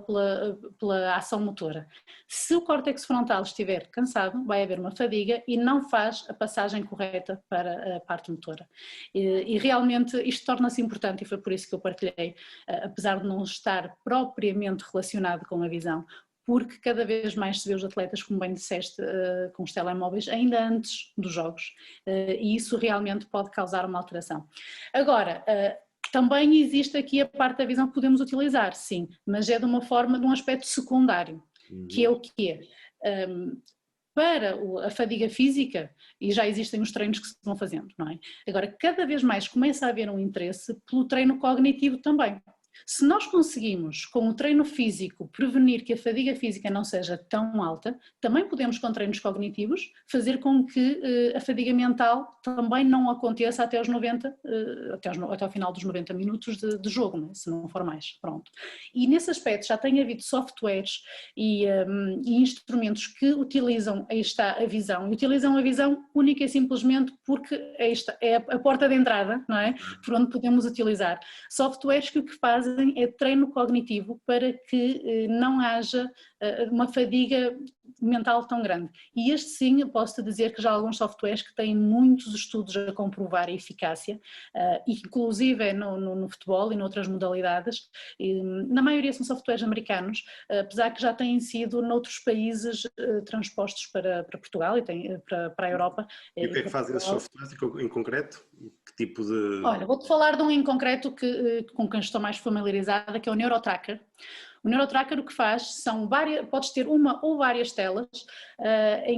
pela ação motora. Se o córtex frontal estiver cansado, vai haver uma fadiga e não faz a passagem correta para a parte motora. E realmente isto torna-se importante e foi por isso que eu partilhei, apesar de não estar propriamente relacionado com a visão, porque cada vez mais se vê os atletas, como bem disseste, com os telemóveis, ainda antes dos jogos, e isso realmente pode causar uma alteração. Agora, também existe aqui a parte da visão que podemos utilizar, sim, mas é de um aspecto secundário, que é o quê? Para a fadiga física, e já existem os treinos que se vão fazendo, não é? Agora, cada vez mais começa a haver um interesse pelo treino cognitivo também. Se nós conseguimos, com o treino físico, prevenir que a fadiga física não seja tão alta, também podemos, com treinos cognitivos, fazer com que a fadiga mental também não aconteça até aos 90, até ao final dos 90 minutos de jogo, né? Se não for mais, pronto. E nesse aspecto já tem havido softwares e instrumentos que utilizam, aí está, a visão, e utilizam a visão única e simplesmente porque aí está, é a porta de entrada, não é? Por onde podemos utilizar. Softwares que o que fazem é treino cognitivo para que não haja uma fadiga mental tão grande. E este sim, eu posso-te dizer que já há alguns softwares que têm muitos estudos a comprovar a eficácia, inclusive no futebol e noutras modalidades. Na maioria são softwares americanos, apesar que já têm sido noutros países transpostos para Portugal e para a Europa. E o que é que fazem esses softwares em concreto? Que tipo de... Olha, vou-te falar de um em concreto com quem estou mais familiarizada, que é o NeuroTracker. O NeuroTracker o que faz podes ter uma ou várias telas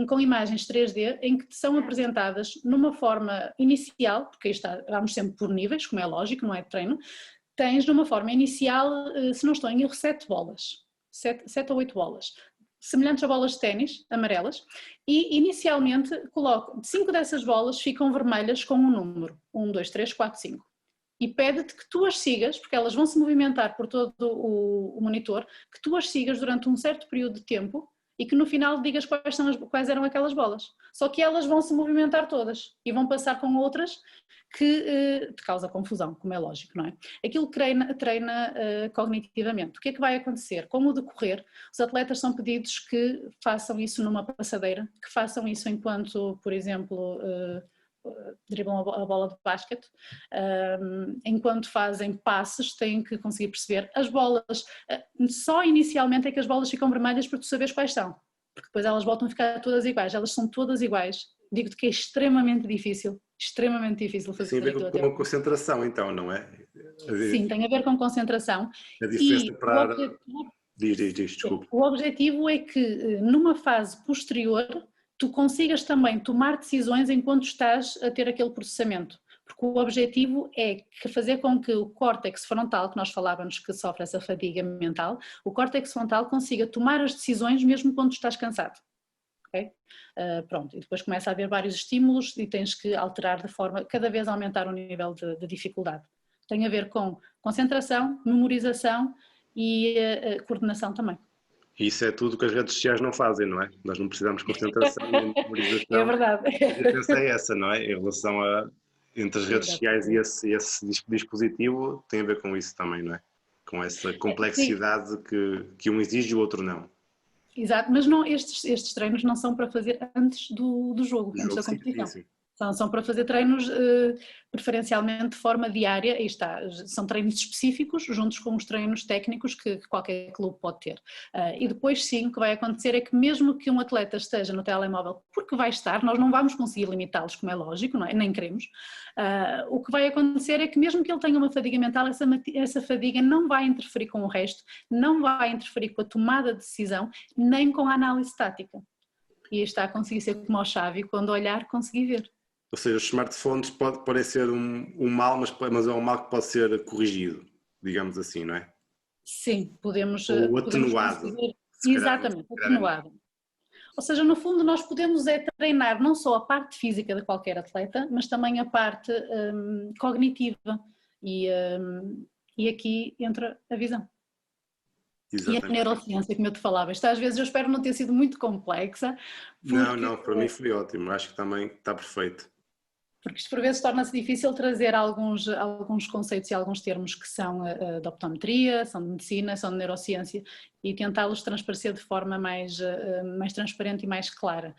com imagens 3D em que te são apresentadas numa forma inicial, porque aí está, vamos sempre por níveis, como é lógico, não é de treino, tens numa forma inicial, se não estou em erro, 7 bolas, 7 ou 8 bolas, semelhantes a bolas de ténis, amarelas, e inicialmente 5 dessas bolas ficam vermelhas com um número, 1, 2, 3, 4, 5. E pede-te que tu as sigas, porque elas vão se movimentar por todo o monitor, que tu as sigas durante um certo período de tempo e que no final digas quais eram aquelas bolas. Só que elas vão se movimentar todas e vão passar com outras que te causa confusão, como é lógico, não é? Aquilo treina cognitivamente. O que é que vai acontecer? Com o decorrer, os atletas são pedidos que façam isso numa passadeira, que façam isso enquanto, por exemplo, driblam a bola de basquete, enquanto fazem passes têm que conseguir perceber as bolas, só inicialmente é que as bolas ficam vermelhas para tu saberes quais são, porque depois elas voltam a ficar todas iguais, elas são todas iguais, digo-te que é extremamente difícil fazer. Tem a ver com a concentração então, não é? Sim, tem a ver com concentração. A diferença para... Diz, desculpa. O objetivo é que numa fase posterior tu consigas também tomar decisões enquanto estás a ter aquele processamento, porque o objetivo é fazer com que o córtex frontal, que nós falávamos que sofre essa fadiga mental, o córtex frontal consiga tomar as decisões mesmo quando estás cansado. ok? Pronto, e depois começa a haver vários estímulos e tens que alterar de forma, cada vez aumentar o nível de dificuldade. Tem a ver com concentração, memorização e coordenação também. E isso é tudo que as redes sociais não fazem, não é? Nós não precisamos de concentração nem de É memorização. verdade. A diferença é essa, não é? Em relação a entre as redes sociais e esse dispositivo, tem a ver com isso também, não é? Com essa complexidade que um exige e o outro não. Exato, mas não, estes treinos não são para fazer antes do jogo, antes da competição. Sim, sim. São para fazer treinos preferencialmente de forma diária, aí está, são treinos específicos juntos com os treinos técnicos que qualquer clube pode ter. E depois sim, o que vai acontecer é que mesmo que um atleta esteja no telemóvel, porque vai estar, nós não vamos conseguir limitá-los, como é lógico, não é? Nem queremos, o que vai acontecer é que mesmo que ele tenha uma fadiga mental, essa fadiga não vai interferir com o resto, não vai interferir com a tomada de decisão, nem com a análise tática. E aí está a conseguir ser como ao Xavi, quando olhar, conseguir ver. Ou seja, os smartphones podem ser um mal, mas é um mal que pode ser corrigido, digamos assim, não é? Sim, podemos Atenuado. conseguir, exatamente, atenuado. Ou seja, no fundo nós podemos treinar não só a parte física de qualquer atleta, mas também a parte cognitiva e aqui entra a visão. Exatamente. E a neurociência, como eu te falava, isto às vezes eu espero não ter sido muito complexa. Não, para mim foi ótimo, acho que também está perfeito. Porque isto por vezes torna-se difícil trazer alguns conceitos e alguns termos que são de optometria, são de medicina, são de neurociência e tentá-los transparecer de forma mais transparente e mais clara.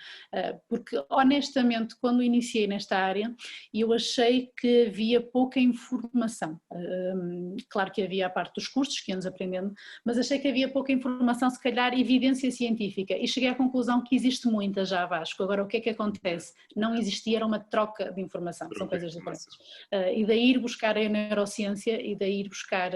Porque honestamente quando iniciei nesta área eu achei que havia pouca informação. Claro que havia a parte dos cursos que íamos aprendendo, mas achei que havia pouca informação, se calhar evidência científica, e cheguei à conclusão que existe muita já, Vasco. Agora o que é que acontece? Não existia, era uma troca de informação, são coisas diferentes. E daí ir buscar a neurociência e daí ir buscar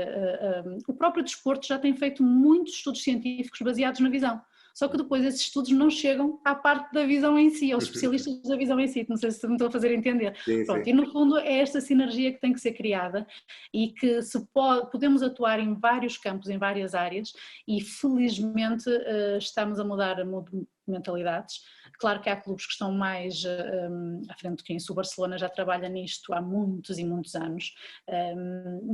o próprio desporto já tem feito muitos estudos científicos baseados na visão, só que depois esses estudos não chegam à parte da visão em si, aos especialistas da visão em si, não sei se me estou a fazer entender. Sim, Pronto, sim. e no fundo é esta sinergia que tem que ser criada e que podemos atuar em vários campos, em várias áreas e felizmente estamos a mudar mentalidades. Claro que há clubes que estão mais à frente do que isso, o Barcelona já trabalha nisto há muitos e muitos anos,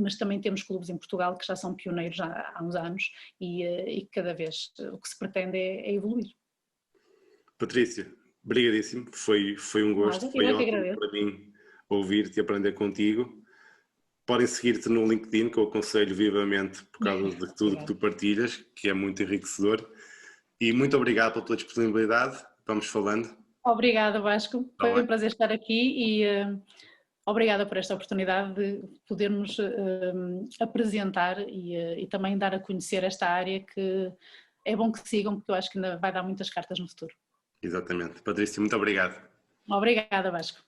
mas também temos clubes em Portugal que já são pioneiros há uns anos e cada vez o que se pretende é evoluir. Patrícia, obrigadíssimo, foi um gosto, foi ótimo para mim ouvir-te e aprender contigo. Podem seguir-te no LinkedIn, que eu aconselho vivamente por causa de tudo que tu partilhas, que é muito enriquecedor. E muito obrigado pela tua disponibilidade. Vamos falando. Obrigada, Vasco. Foi um prazer estar aqui e obrigada por esta oportunidade de podermos apresentar e também dar a conhecer esta área que é bom que sigam, porque eu acho que ainda vai dar muitas cartas no futuro. Exatamente. Patrícia, muito obrigado. Obrigada, Vasco.